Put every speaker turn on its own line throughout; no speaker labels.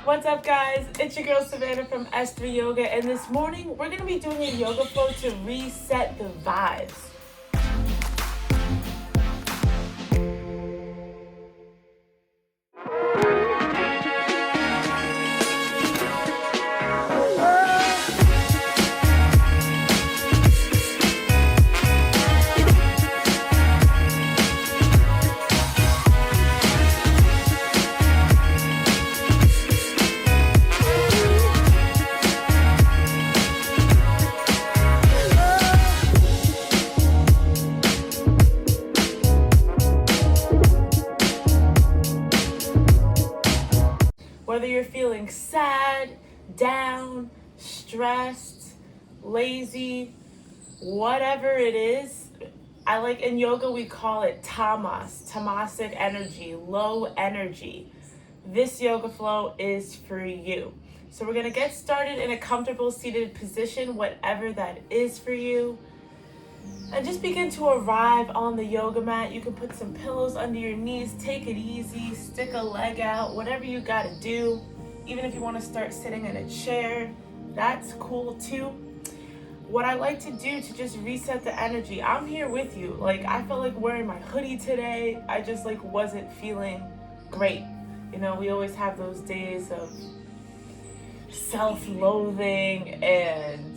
What's up, guys? It's your girl Savanna from S3 Yoga, and this morning we're going to be doing a yoga flow to reset the vibes. Whether you're feeling sad, down, stressed, lazy, whatever it is, I like in yoga we call it tamasic energy, low energy. This yoga flow is for you. So we're gonna get started in a comfortable seated position, whatever that is for you. And just begin to arrive on the yoga mat. You can put some pillows under your knees, take it easy, stick a leg out, whatever you gotta do. Even if you wanna start sitting in a chair, that's cool too. What I like to do to just reset the energy, I'm here with you. Like, I felt like wearing my hoodie today. I just wasn't feeling great. You know, we always have those days of self-loathing and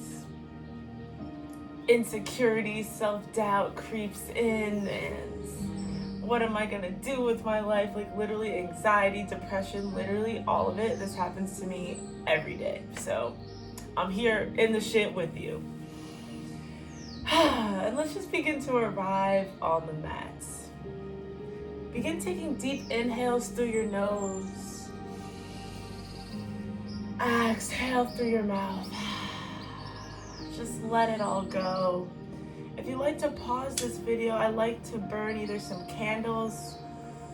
insecurity, self-doubt creeps in, and what am I gonna do with my life? Literally anxiety, depression, literally all of it. This happens to me every day. So I'm here in the shit with you. And let's just begin to arrive on the mats. Begin taking deep inhales through your nose. Exhale through your mouth. Just let it all go. If you like to pause this video, I like to burn either some candles,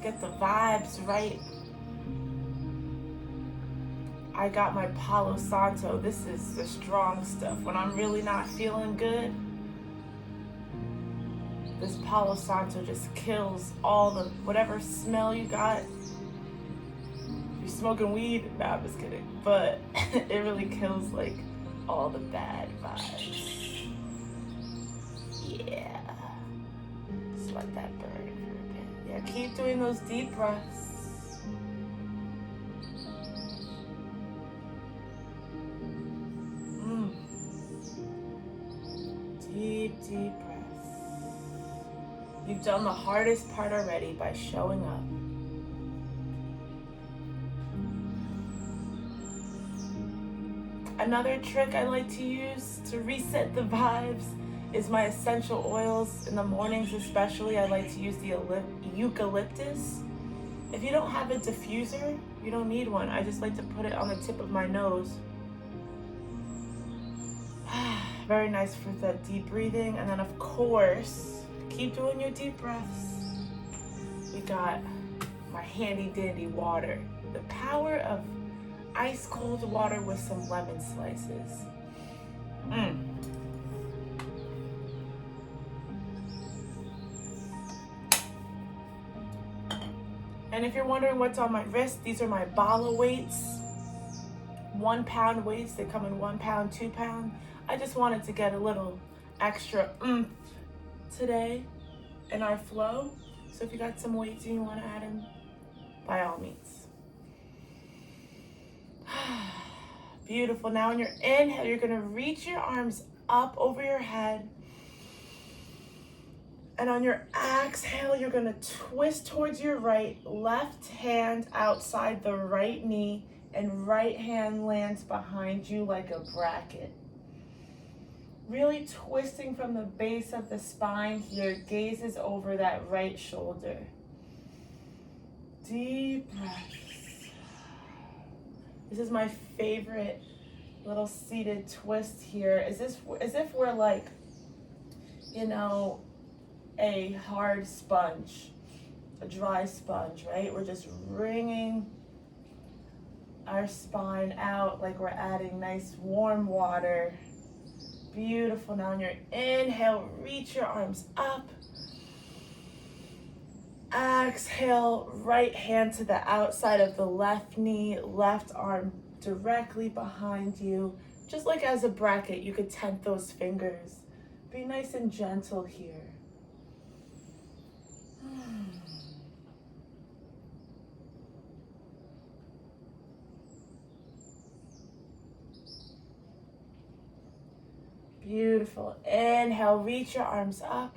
get the vibes right. I got my Palo Santo. This is the strong stuff. When I'm really not feeling good, this Palo Santo just kills all the whatever smell you got. If you're smoking weed, nah, I'm just kidding. But it really kills all the bad vibes. Yeah. Just let that burn for a bit. Yeah, keep doing those deep breaths. Deep, deep breaths. You've done the hardest part already by showing up. Another trick I like to use to reset the vibes is my essential oils. In the mornings especially, I like to use the eucalyptus. If you don't have a diffuser, you don't need one. I just like to put it on the tip of my nose. Very nice for that deep breathing. And then of course, keep doing your deep breaths. We got my handy dandy water. The power of ice cold water with some lemon slices. And if you're wondering what's on my wrist, these are my Bala weights. 1 pound weights. They come in 1 pound, 2 pound. I just wanted to get a little extra today in our flow. So if you got some weights and you want to add them, by all means. Beautiful. Now on your inhale, you're going to reach your arms up over your head. And on your exhale, you're going to twist towards your right, left hand outside the right knee, and right hand lands behind you like a bracket. Really twisting from the base of the spine here, gazes over that right shoulder. Deep breaths. This is my favorite little seated twist here. As if we're a hard sponge, a dry sponge, right? We're just wringing our spine out like we're adding nice warm water. Beautiful. Now on your inhale, reach your arms up. Exhale, right hand to the outside of the left knee, left arm directly behind you. Just like as a bracket, you could tent those fingers. Be nice and gentle here. Beautiful. Inhale, reach your arms up.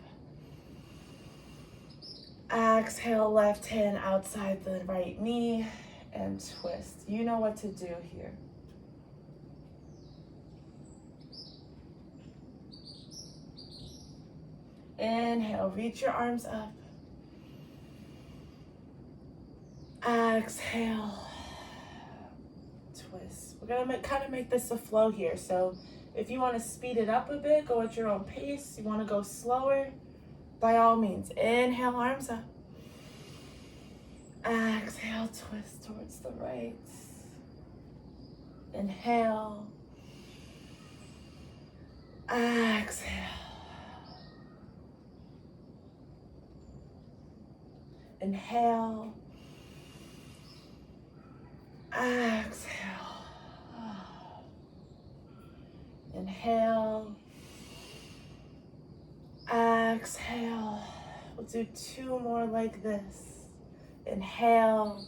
Exhale, left hand outside the right knee and twist. You know what to do here. Inhale, reach your arms up. Exhale, twist. We're gonna kind of make this a flow here. So if you want to speed it up a bit, go at your own pace. You want to go slower, by all means. Inhale, arms up. Exhale, twist towards the right. Inhale. Exhale. Inhale. Exhale. Inhale. Exhale. We'll do 2 more like this. Inhale.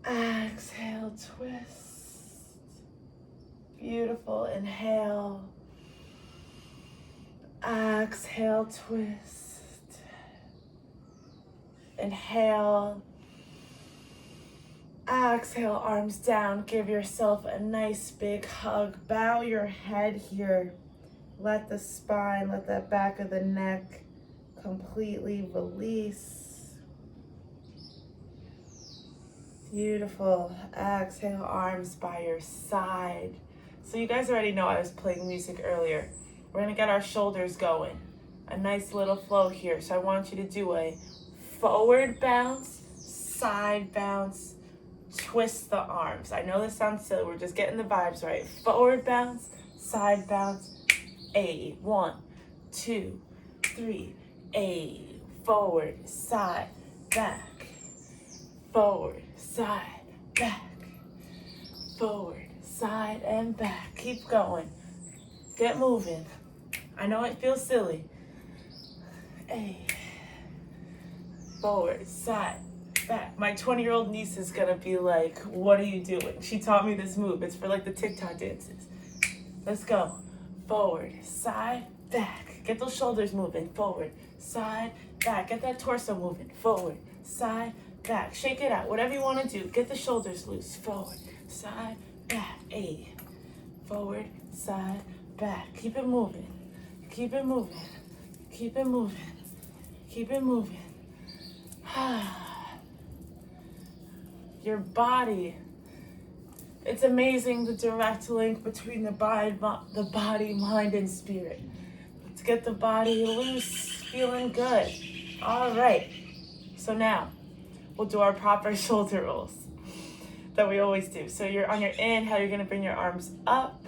Exhale, twist. Beautiful. Inhale. Exhale, twist. Inhale. Exhale, arms down. Give yourself a nice big hug. Bow your head here. Let the spine, let the back of the neck completely release. Beautiful. Exhale, arms by your side. So you guys already know I was playing music earlier. We're gonna get our shoulders going. A nice little flow here. So I want you to do a forward bounce, side bounce, twist the arms. I know this sounds silly. We're just getting the vibes right. Forward bounce, side bounce. 1, 2, 3. Forward, side, back. Forward, side, back. Forward, side, and back. Keep going. Get moving. I know it feels silly. Forward, side, back. My 20-year-old niece is gonna be like, what are you doing? She taught me this move. It's for like the TikTok dances. Let's go. Forward, side, back. Get those shoulders moving. Forward, side, back. Get that torso moving. Forward, side, back. Shake it out. Whatever you want to do. Get the shoulders loose. Forward, side, back. Forward, side, back. Keep it moving. Keep it moving. Keep it moving. Keep it moving. Your body. It's amazing the direct link between the body, mind, and spirit. Let's get the body loose, feeling good. All right. So now we'll do our proper shoulder rolls that we always do. So you're on your inhale, you're gonna bring your arms up,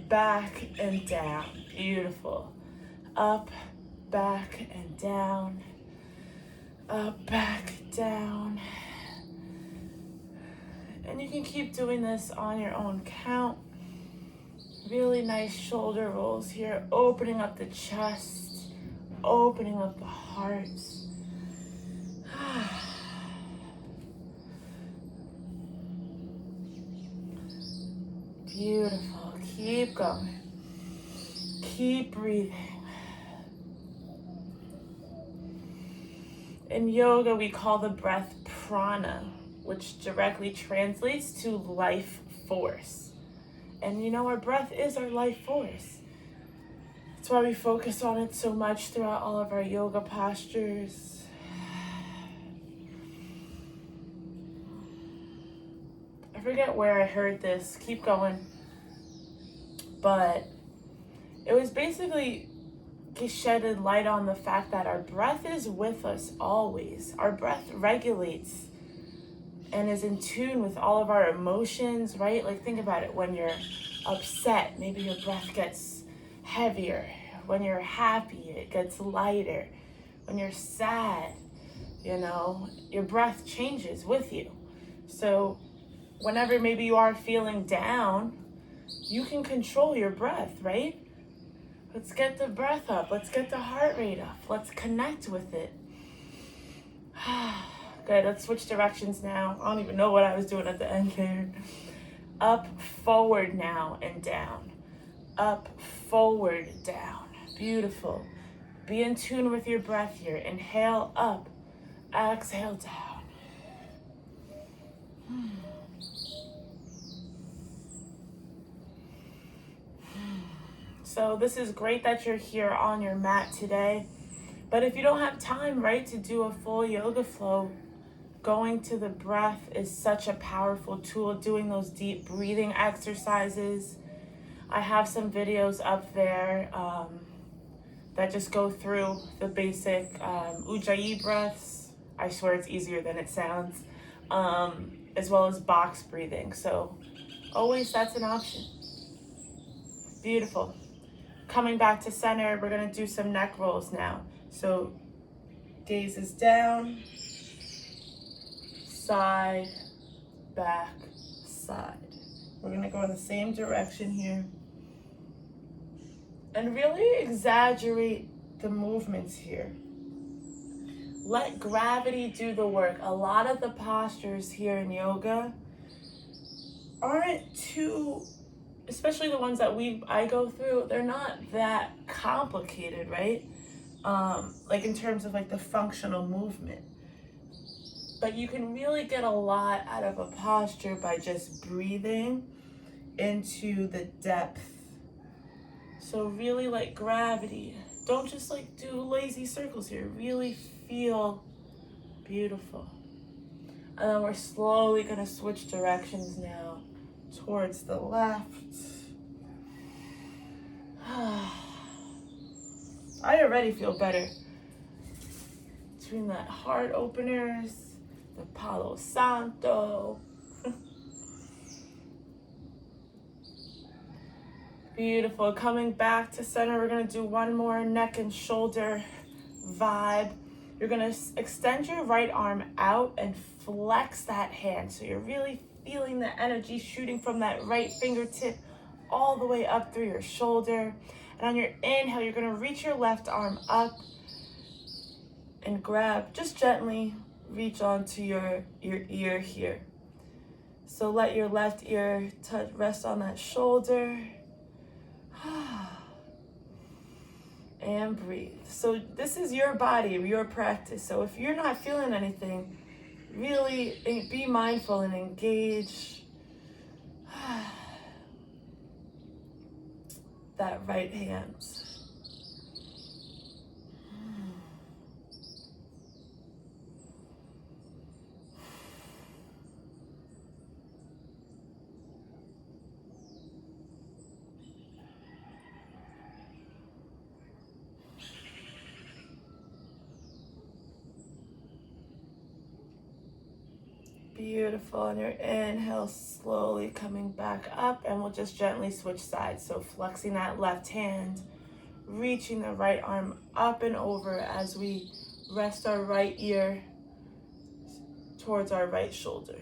back, and down. Beautiful. Up, back, and down. Up, back, down. And you can keep doing this on your own count. Really nice shoulder rolls here, opening up the chest, opening up the heart. Beautiful. Keep going. Keep breathing. In yoga, we call the breath prana, which directly translates to life force. And you know, our breath is our life force. That's why we focus on it so much throughout all of our yoga postures. I forget where I heard this. Keep going. But it was basically shedded light on the fact that our breath is with us always. Our breath regulates and is in tune with all of our emotions, right? Like, think about it. When you're upset, maybe your breath gets heavier. When you're happy, it gets lighter. when you're sad, you know, your breath changes with you. So whenever maybe you are feeling down, you can control your breath, right? Let's get the breath up. Let's get the heart rate up. Let's connect with it. Good, let's switch directions now. I don't even know what I was doing at the end there. Up, forward now, and down. Up, forward, down. Beautiful. Be in tune with your breath here. Inhale up, exhale down. So this is great that you're here on your mat today. But if you don't have time, right, to do a full yoga flow, going to the breath is such a powerful tool. Doing those deep breathing exercises. I have some videos up there that just go through the basic Ujjayi breaths. I swear it's easier than it sounds. As well as box breathing. So always that's an option. Beautiful. Coming back to center, we're gonna do some neck rolls now. So gaze is down, side, back, side. We're gonna go in the same direction here. And really exaggerate the movements here. Let gravity do the work. A lot of the postures here in yoga aren't too, especially the ones that I go through, they're not that complicated, right? Like in terms of like the functional movement. But you can really get a lot out of a posture by just breathing into the depth. So really like gravity. Don't just like do lazy circles here. Really feel beautiful. And then we're slowly gonna switch directions now towards the left. I already feel better. Between that heart openers, the Palo Santo. Beautiful. Coming back to center, we're gonna do one more neck and shoulder vibe. You're gonna extend your right arm out and flex that hand. So you're really feeling the energy shooting from that right fingertip all the way up through your shoulder. And on your inhale, you're gonna reach your left arm up and grab, just gently reach onto your ear here. So let your left ear rest on that shoulder. And breathe. So this is your body, your practice. So if you're not feeling anything, really be mindful and engage that right hand. Beautiful. On your inhale, slowly coming back up, and we'll just gently switch sides. So flexing that left hand, reaching the right arm up and over as we rest our right ear towards our right shoulder.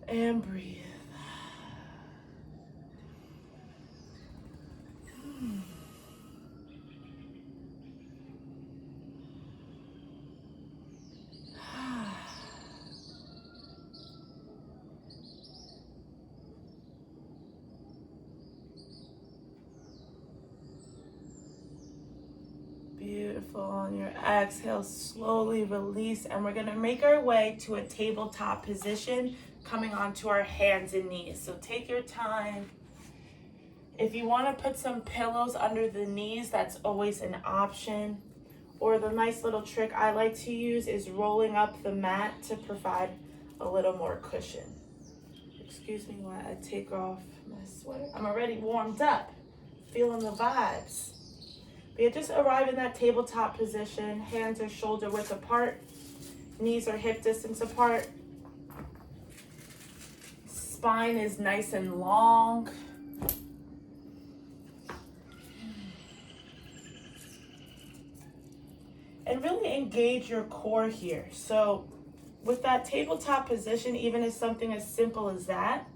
And breathe. Beautiful. On your exhale, slowly release, and we're gonna make our way to a tabletop position, coming onto our hands and knees. So take your time. If you wanna put some pillows under the knees, that's always an option. Or the nice little trick I like to use is rolling up the mat to provide a little more cushion. Excuse me while I take off my sweater. I'm already warmed up, feeling the vibes. But you just arrive in that tabletop position. Hands are shoulder width apart. Knees are hip distance apart. Spine is nice and long. engage your core here. So with that tabletop position, even as something as simple as that,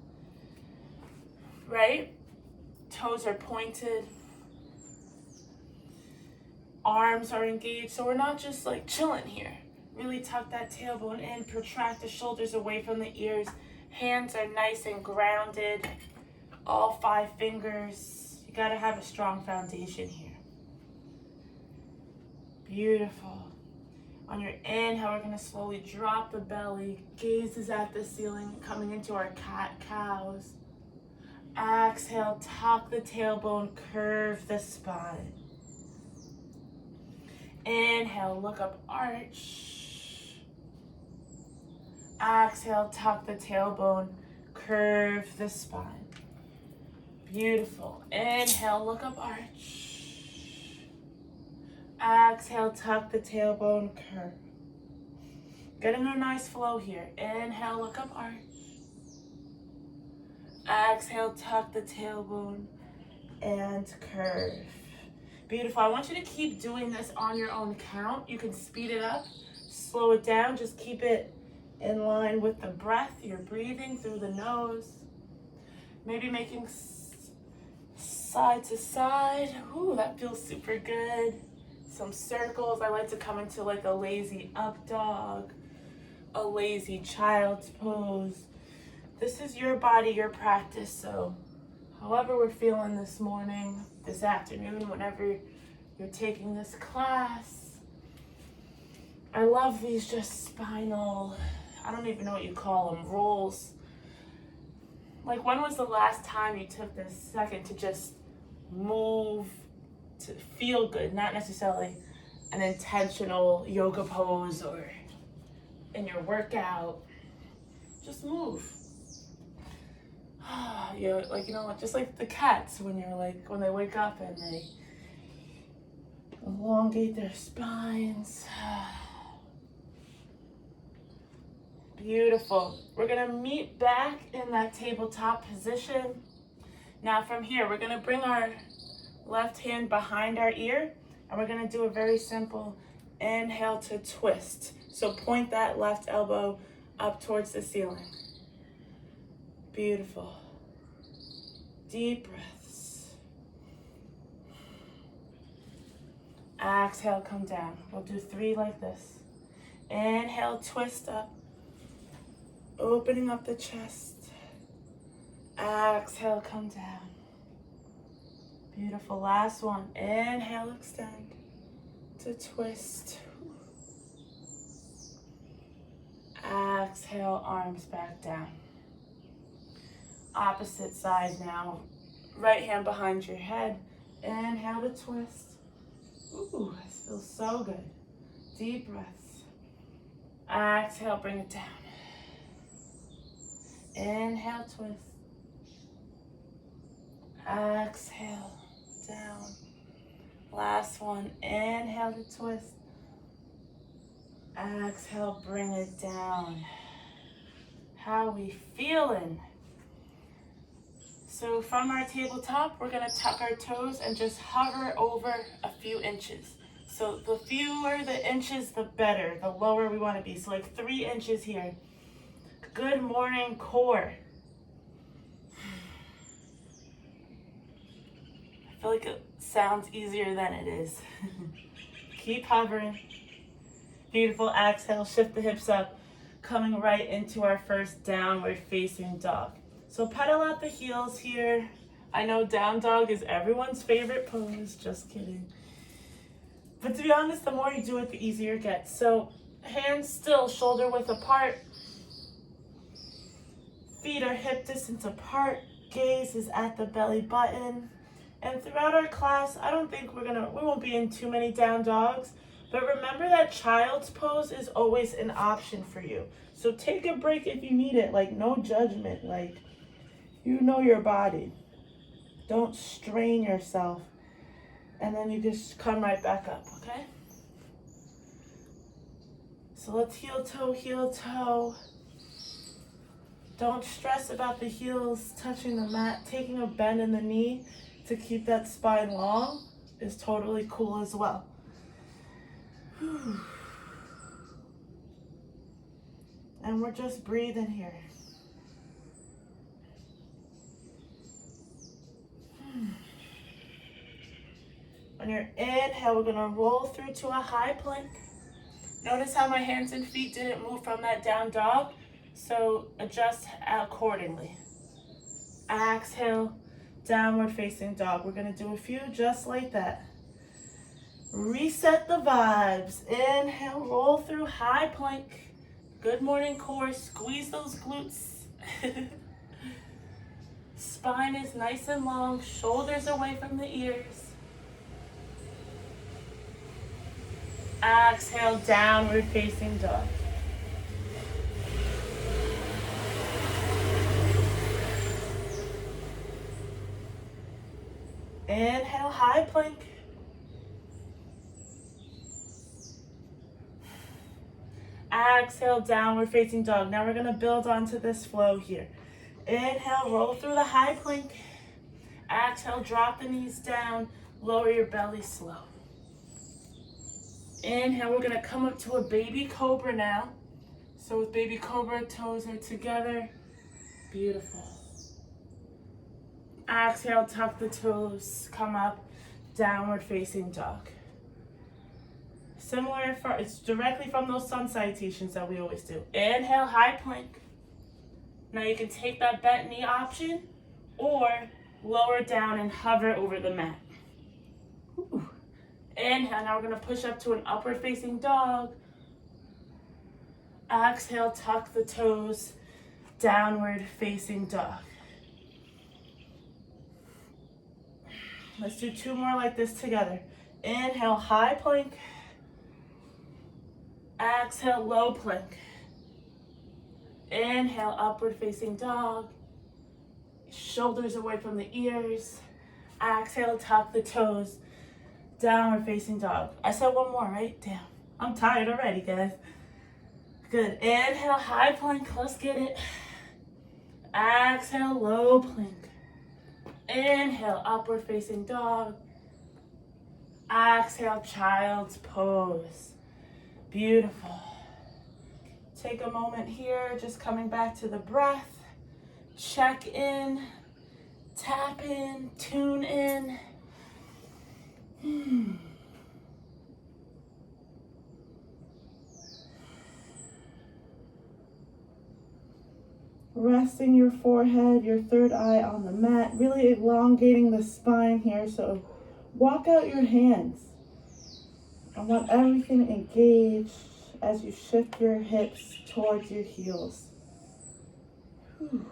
right? Toes are pointed, arms are engaged. So we're not just like chilling here. Really tuck that tailbone in, protract the shoulders away from the ears. Hands are nice and grounded. All 5 fingers. You gotta have a strong foundation here. Beautiful. On your inhale, we're gonna slowly drop the belly. Gaze is at the ceiling, coming into our cat-cows. Exhale, tuck the tailbone, curve the spine. Inhale, look up, arch. Exhale, tuck the tailbone, curve the spine. Beautiful. Inhale, look up, arch. Exhale, tuck the tailbone, curve. Getting a nice flow here. Inhale, look up, arch. Exhale, tuck the tailbone and curve. Beautiful. I want you to keep doing this on your own count. You can speed it up, slow it down. Just keep it in line with the breath. You're breathing through the nose. Maybe making side to side. Ooh, that feels super good. Some circles. I like to come into like a lazy up dog, a lazy child's pose. This is your body, your practice. So however we're feeling this morning, this afternoon, whenever you're taking this class. I love these just spinal, I don't even know what you call them, rolls. Like, when was the last time you took this second to just move, to feel good, not necessarily an intentional yoga pose or in your workout? Just move. Just like the cats when they wake up and they elongate their spines. Beautiful. We're gonna meet back in that tabletop position. Now from here, we're gonna bring our left hand behind our ear and we're gonna do a very simple inhale to twist. So point that left elbow up towards the ceiling. Beautiful. Deep breaths. Exhale, come down. We'll do 3 like this. Inhale, twist up. Opening up the chest. Exhale, come down. Beautiful. Last one. Inhale, extend to twist. Exhale, arms back down. Opposite side now. Right hand behind your head. Inhale to twist. Ooh, this feels so good. Deep breaths. Exhale, bring it down. Inhale, twist. Exhale, down. Last one. Inhale to twist. Exhale, bring it down. How we feeling? So from our tabletop, we're gonna tuck our toes and just hover over a few inches. So the fewer the inches, the better. The lower we wanna be. So like 3 inches here. Good morning, core. I feel like it sounds easier than it is. Keep hovering. Beautiful. Exhale, shift the hips up, coming right into our first downward facing dog. So pedal out the heels here. I know down dog is everyone's favorite pose, just kidding. But to be honest, the more you do it, the easier it gets. So hands still, shoulder width apart. Feet are hip distance apart. Gaze is at the belly button. And throughout our class, I don't think we won't be in too many down dogs, but remember that child's pose is always an option for you. So take a break if you need it, like no judgment, like you know your body. Don't strain yourself. And then you just come right back up, okay? So let's heel toe. Don't stress about the heels touching the mat. Taking a bend in the knee to keep that spine long is totally cool as well. And we're just breathing here. On your inhale, we're gonna roll through to a high plank. Notice how my hands and feet didn't move from that down dog, so adjust accordingly. Exhale, downward facing dog. We're gonna do a few just like that. Reset the vibes. Inhale, roll through high plank. Good morning core, squeeze those glutes. Spine is nice and long, shoulders away from the ears. Exhale, downward facing dog. Inhale, high plank. Exhale, downward facing dog. Now we're gonna build onto this flow here. Inhale, roll through the high plank. Exhale, drop the knees down, lower your belly slow. Inhale, we're gonna come up to a baby cobra now. So with baby cobra, toes are together. Beautiful. Exhale, tuck the toes, come up, downward facing dog. Similar, it's directly from those sun salutations that we always do. Inhale, high plank. Now you can take that bent knee option or lower down and hover over the mat. Ooh. Inhale, now we're gonna push up to an upward facing dog. Exhale, tuck the toes, downward facing dog. Let's do two more like this together. Inhale, high plank. Exhale, low plank. Inhale, upward facing dog. Shoulders away from the ears. Exhale, tuck the toes. Downward facing dog. I said one more, right? Damn, I'm tired already, guys. Good. Inhale, high plank. Let's get it. Exhale, low plank. Inhale, upward facing dog. Exhale, child's pose. Beautiful. Take a moment here, just coming back to the breath. Check in, tap in, tune in. Resting your forehead, your third eye on the mat, really elongating the spine here. So walk out your hands. I want everything engaged as you shift your hips towards your heels. Whew.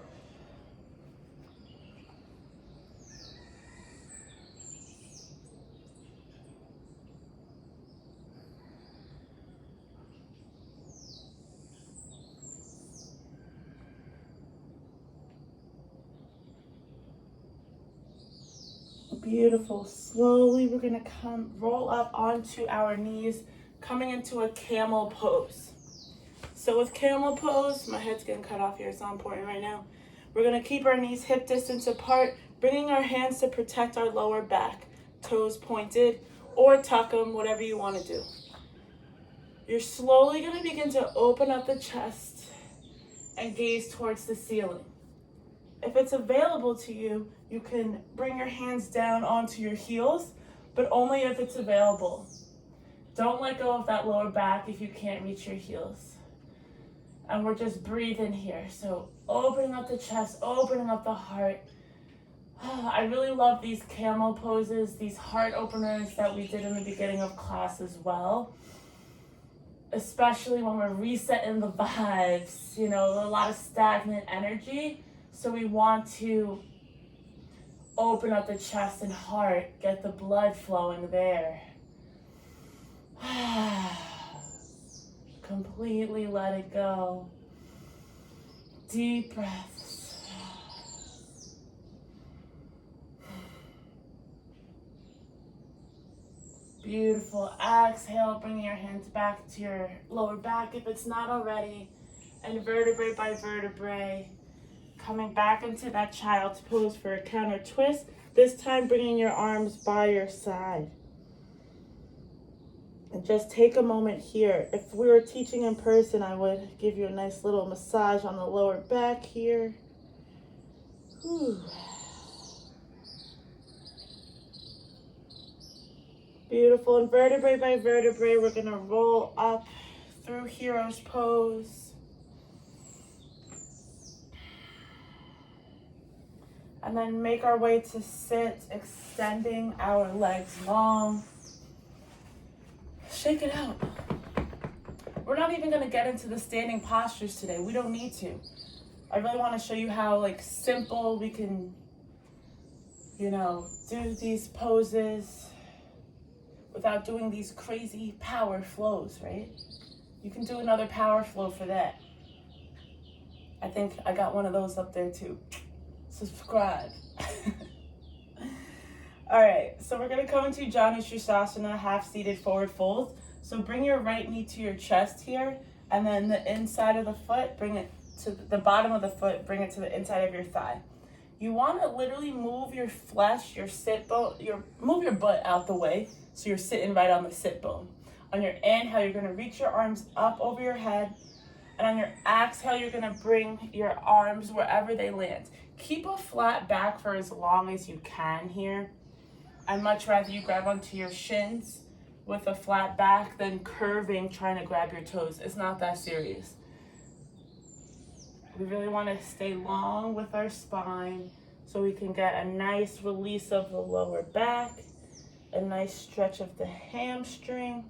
Beautiful. Slowly we're going to roll up onto our knees, coming into a camel pose. So with camel pose, my head's getting cut off here, it's not important right now. We're going to keep our knees hip distance apart, bringing our hands to protect our lower back, toes pointed, or tuck them, whatever you want to do. You're slowly going to begin to open up the chest and gaze towards the ceiling. If it's available to you, you can bring your hands down onto your heels, but only if it's available. Don't let go of that lower back if you can't reach your heels. And we're just breathing here. So opening up the chest, opening up the heart. I really love these camel poses, these heart openers that we did in the beginning of class as well. Especially when we're resetting the vibes, you know, a lot of stagnant energy. So we want to open up the chest and heart, get the blood flowing there. Completely let it go. Deep breaths. Beautiful. Exhale, bring your hands back to your lower back if it's not already. And vertebrae by vertebrae. Coming back into that child's pose for a counter twist. This time bringing your arms by your side. And just take a moment here. If we were teaching in person, I would give you a nice little massage on the lower back here. Whew. Beautiful. And vertebrae by vertebrae, we're going to roll up through hero's pose. And then make our way to sit, extending our legs long. Shake it out. We're not even going to get into the standing postures today. We don't need to. I really want to show you how simple we can, do these poses without doing these crazy power flows, right? You can do another power flow for that. I think I got one of those up there too. Subscribe. All right, so we're gonna come into Janu Sirsasana, half-seated forward fold. So bring your right knee to your chest here, and then the inside of the foot, bring it to the bottom of the foot, bring it to the inside of your thigh. You wanna literally move your flesh, your sit bone, move your butt out the way, so you're sitting right on the sit bone. On your inhale, you're gonna reach your arms up over your head, and on your exhale, you're gonna bring your arms wherever they land. Keep a flat back for as long as you can here. I'd much rather you grab onto your shins with a flat back than curving, trying to grab your toes. It's not that serious. We really want to stay long with our spine so we can get a nice release of the lower back, a nice stretch of the hamstring.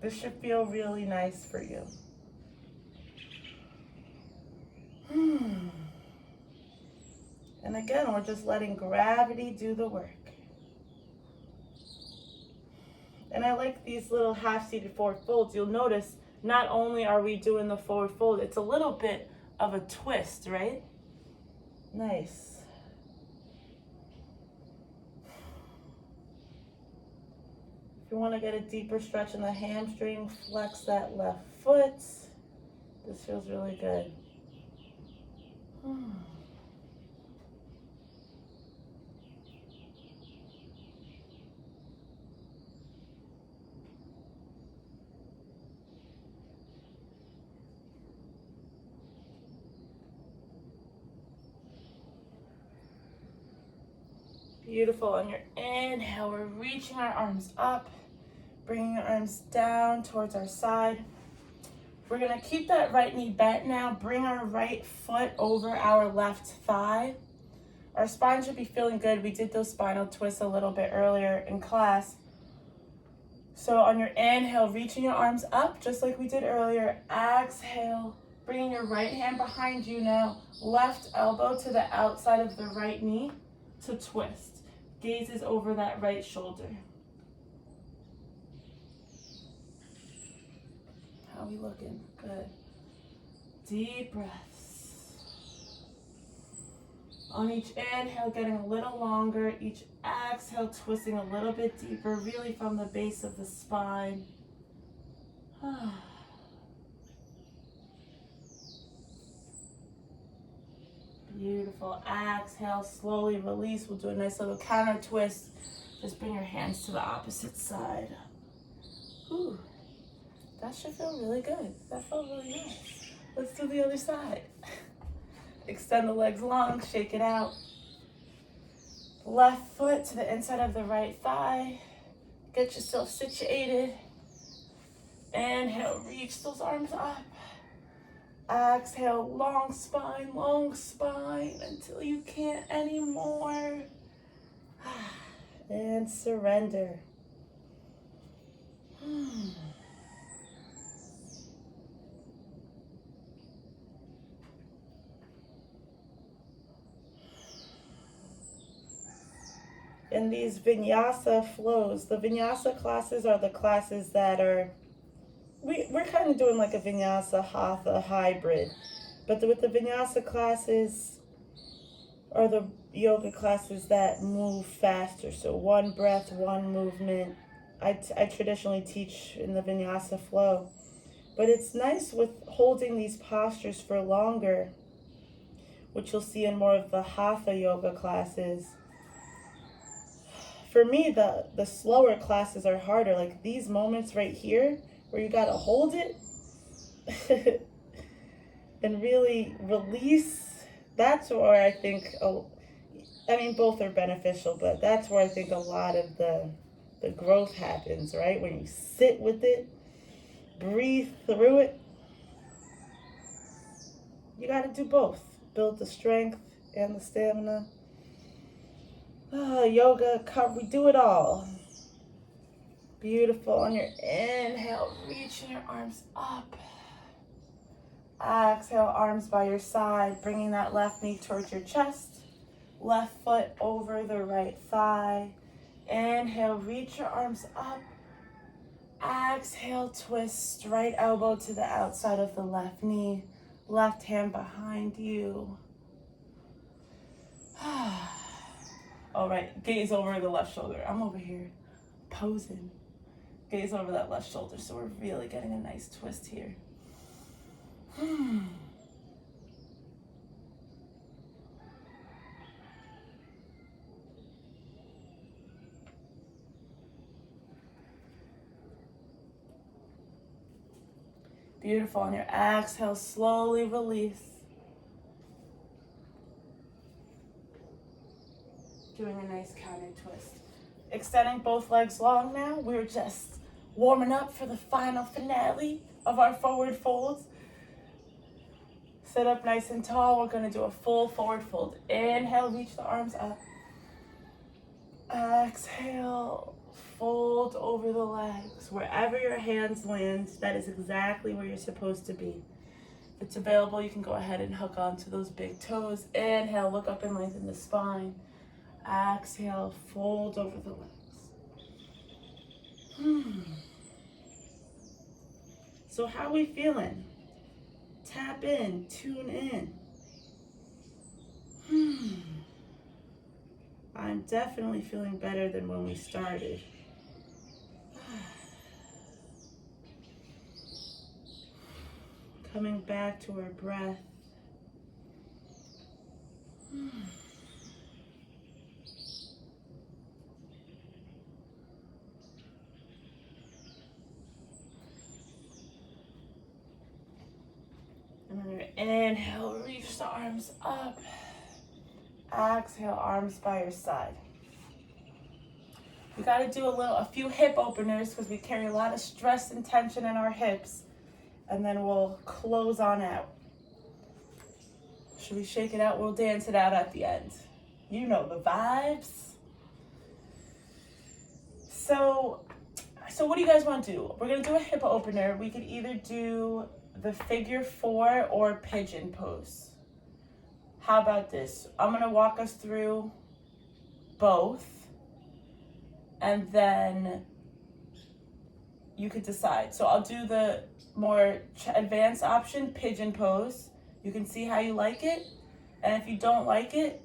This should feel really nice for you. And again, we're just letting gravity do the work. And I like these little half-seated forward folds. You'll notice not only are we doing the forward fold, it's a little bit of a twist, right? Nice. If you want to get a deeper stretch in the hamstring, flex that left foot. This feels really good. Beautiful. On your inhale, we're reaching our arms up, bringing our arms down towards our side. We're going to keep that right knee bent now. Bring our right foot over our left thigh. Our spine should be feeling good. We did those spinal twists a little bit earlier in class. So on your inhale, reaching your arms up just like we did earlier. Exhale, bringing your right hand behind you now. Left elbow to the outside of the right knee to twist. Gaze is over that right shoulder. How are we looking? Good. Deep breaths. On each inhale, getting a little longer. Each exhale, twisting a little bit deeper, really from the base of the spine. Beautiful. Exhale, slowly release. We'll do a nice little counter twist. Just bring your hands to the opposite side. Whew. That should feel really good. That felt really nice. Let's do the other side. Extend the legs long, shake it out. Left foot to the inside of the right thigh. Get yourself situated. Inhale, reach those arms up. Exhale, long spine until you can't anymore. And surrender. In these vinyasa flows, the vinyasa classes are the classes that are we're kind of doing like a vinyasa hatha hybrid, but with the vinyasa classes are the yoga classes that move faster. So one breath, one movement. I traditionally teach in the vinyasa flow, but it's nice with holding these postures for longer, which you'll see in more of the hatha yoga classes. for me, the slower classes are harder. Like these moments right here where you gotta hold it and really release. That's where I think, I mean, both are beneficial, but that's where I think a lot of the growth happens, right? When you sit with it, breathe through it. You got to do both. Build the strength and the stamina. Yoga, we do it all. Beautiful. On your inhale, reaching your arms up. Exhale, arms by your side, bringing that left knee towards your chest. Left foot over the right thigh. Inhale, reach your arms up. Exhale, twist right elbow to the outside of the left knee. Left hand behind you. All right, gaze over the left shoulder. I'm over here posing. Gaze over that left shoulder, so we're really getting a nice twist here. Beautiful. On your exhale, slowly release. Doing a nice counter twist. Extending both legs long now. We're just warming up for the final finale of our forward folds. Sit up nice and tall. We're going to do a full forward fold. Inhale, reach the arms up. Exhale, fold over the legs. Wherever your hands land, that is exactly where you're supposed to be. If it's available, you can go ahead and hook onto those big toes. Inhale, look up and lengthen the spine. Exhale, fold over the legs. So how are we feeling? Tap in, tune in. I'm definitely feeling better than when we started. Coming back to our breath. Another inhale, reach the arms up. Exhale, arms by your side. We got to do a few hip openers because we carry a lot of stress and tension in our hips. And then we'll close on out. Should we shake it out? We'll dance it out at the end. You know the vibes. So what do you guys want to do? We're going to do a hip opener. We could either do the figure 4 or pigeon pose. How about this? I'm going to walk us through both, and then you could decide. So I'll do the more advanced option, pigeon pose. You can see how you like it, and if you don't like it,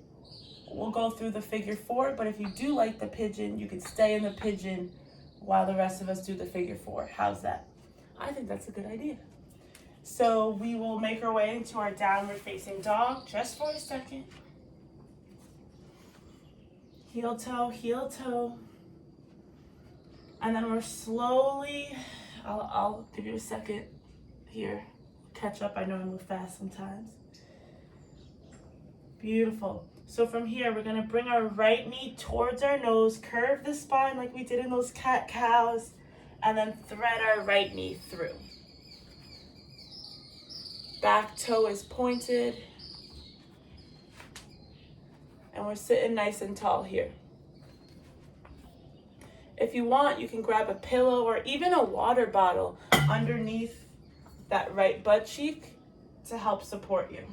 we'll go through the figure 4, but if you do like the pigeon, you can stay in the pigeon while the rest of us do the figure 4. How's that? I think that's a good idea. So we will make our way into our downward facing dog just for a second. Heel toe. And then we're slowly, I'll give you a second here. Catch up, I know I move fast sometimes. Beautiful. So from here, we're gonna bring our right knee towards our nose, curve the spine like we did in those cat-cows, and then thread our right knee through. Back toe is pointed. And we're sitting nice and tall here. If you want, you can grab a pillow or even a water bottle underneath that right butt cheek to help support you.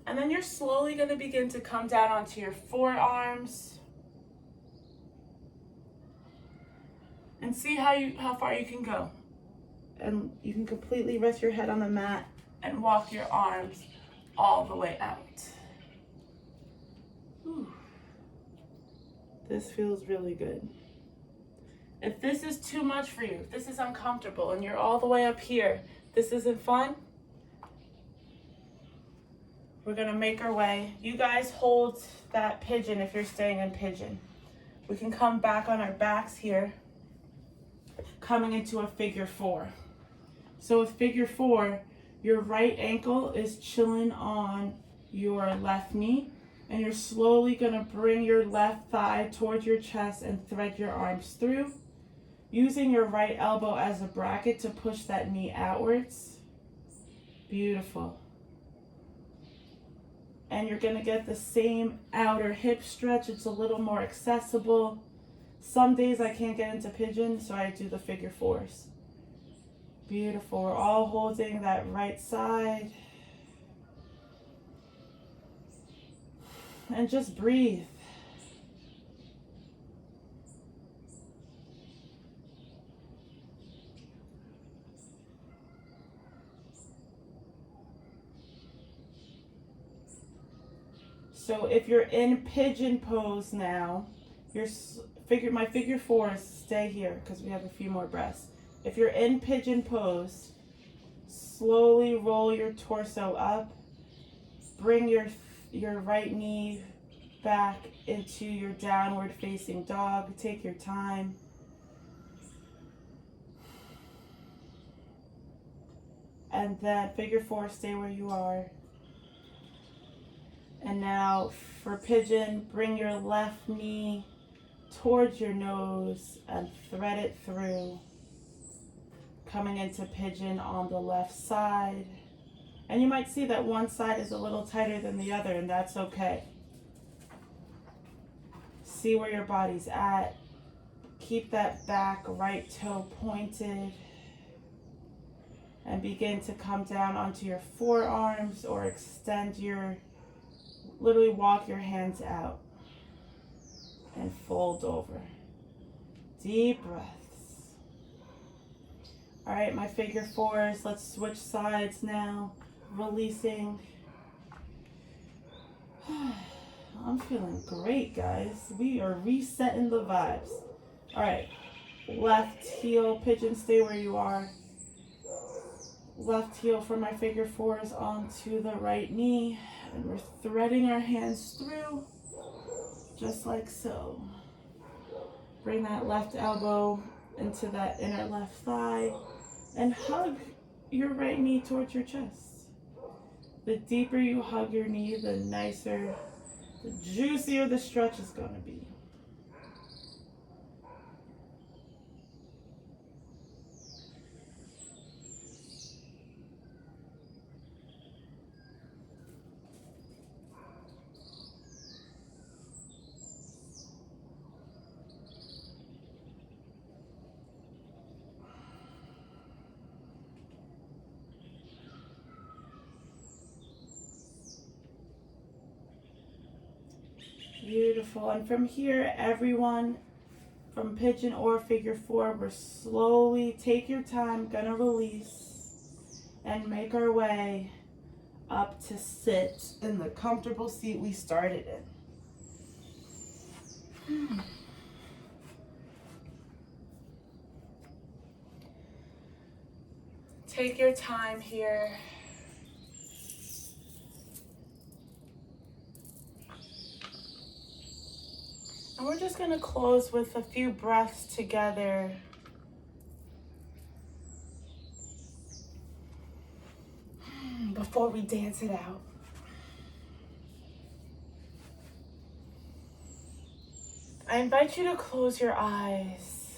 And then you're slowly going to begin to come down onto your forearms and see how far you can go. And you can completely rest your head on the mat and walk your arms all the way out. Whew. This feels really good. If this is too much for you, if this is uncomfortable and you're all the way up here, this isn't fun, We're gonna make our way. You guys hold that pigeon if you're staying in pigeon. We can come back on our backs here, coming into a figure four. So with figure four, your right ankle is chilling on your left knee, and you're slowly gonna bring your left thigh towards your chest and thread your arms through, using your right elbow as a bracket to push that knee outwards. Beautiful. And you're gonna get the same outer hip stretch. It's a little more accessible. Some days I can't get into pigeon, so I do the figure fours. Beautiful. We're all holding that right side. And just breathe. So if you're in pigeon pose now, my figure fours stay here because we have a few more breaths. If you're in pigeon pose, slowly roll your torso up. Bring your right knee back into your downward facing dog. Take your time. And then figure four, stay where you are. And now for pigeon, bring your left knee towards your nose and thread it through. Coming into pigeon on the left side. And you might see that one side is a little tighter than the other, and that's okay. See where your body's at. Keep that back right toe pointed. And begin to come down onto your forearms or literally walk your hands out and fold over. Deep breaths. All right, my figure fours, let's switch sides now. Releasing. I'm feeling great, guys. We are resetting the vibes. All right, left heel, pigeon, stay where you are. Left heel for my figure fours onto the right knee. And we're threading our hands through, just like so. Bring that left elbow into that inner left thigh and hug your right knee towards your chest. The deeper you hug your knee, the nicer, the juicier the stretch is going to be. Beautiful. And from here, everyone, from pigeon or figure four, we're slowly, take your time, gonna release and make our way up to sit in the comfortable seat we started in. Take your time here. And we're just going to close with a few breaths together. Before we dance it out. I invite you to close your eyes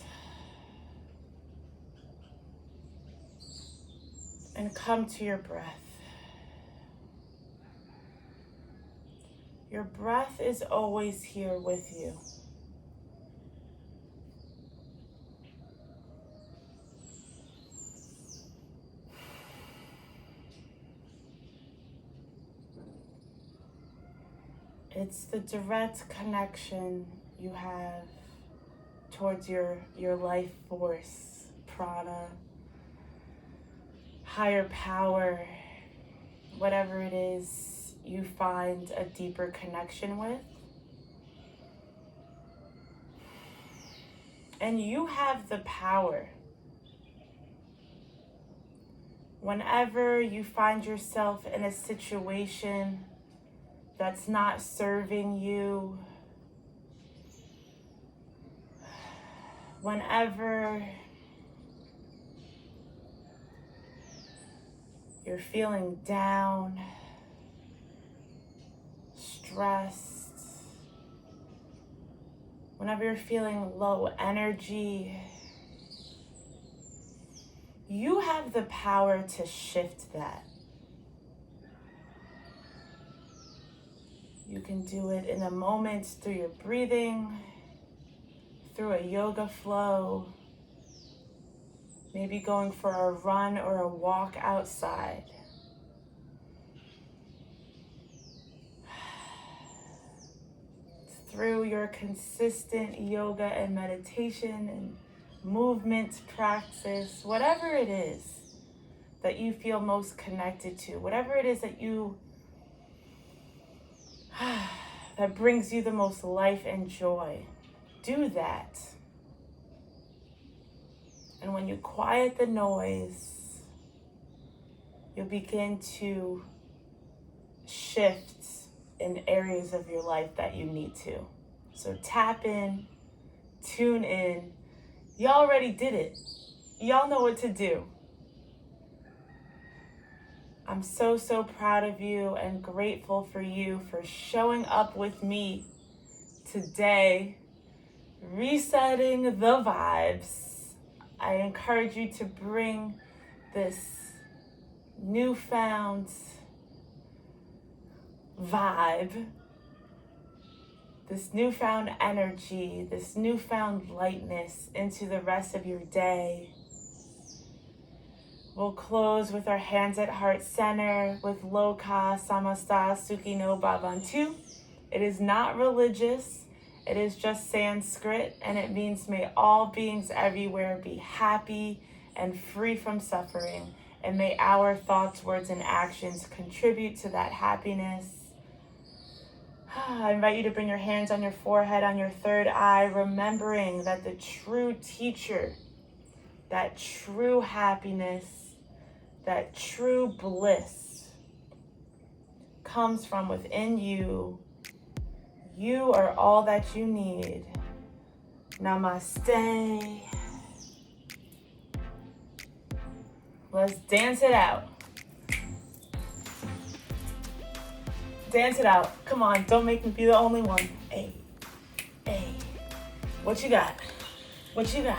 and come to your breath. Your breath is always here with you. It's the direct connection you have towards your life force, prana, higher power, whatever it is you find a deeper connection with. And you have the power. Whenever you find yourself in a situation that's not serving you, whenever you're feeling down, stressed, whenever you're feeling low energy, you have the power to shift that. You can do it in a moment through your breathing, through a yoga flow, maybe going for a run or a walk outside. Through your consistent yoga and meditation and movement practice, whatever it is that you feel most connected to, whatever it is that that brings you the most life and joy, do that. And when you quiet the noise, you'll begin to shift in areas of your life that you need to. So tap in, tune in. Y'all already did it. Y'all know what to do. I'm so, so proud of you and grateful for you for showing up with me today, resetting the vibes. I encourage you to bring this newfound vibe, this newfound energy, this newfound lightness into the rest of your day. We'll close with our hands at heart center with Loka Samasta Sukhino Bhavantu. It is not religious. It is just Sanskrit, and it means may all beings everywhere be happy and free from suffering, and may our thoughts, words, and actions contribute to that happiness. I invite you to bring your hands on your forehead, on your third eye, remembering that the true teacher, that true happiness, that true bliss comes from within you. You are all that you need. Namaste. Let's dance it out. Dance it out. Come on, don't make me be the only one. Hey, hey. What you got? What you got?